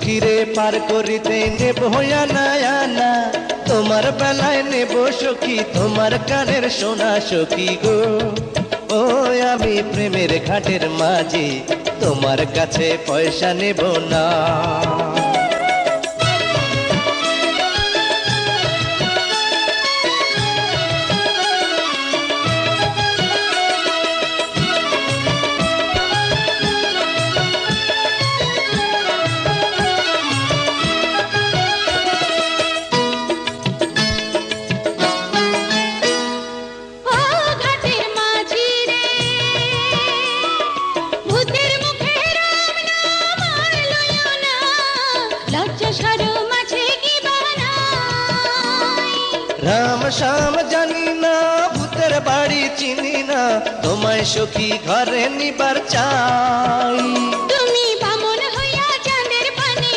সখীরে পার করিতে নেব আনা আনা, তোমার বেলায় নেব সখী তোমার কানের সোনা সখী গো। ও আমি প্রেমের ঘাটের মাঝি, তোমার কাছে পয়সা নেব না। রাম শ্যাম জানি না, ভূতের বাড়ি চিনি না, তোমায় সখী ঘরে নিবার চাই।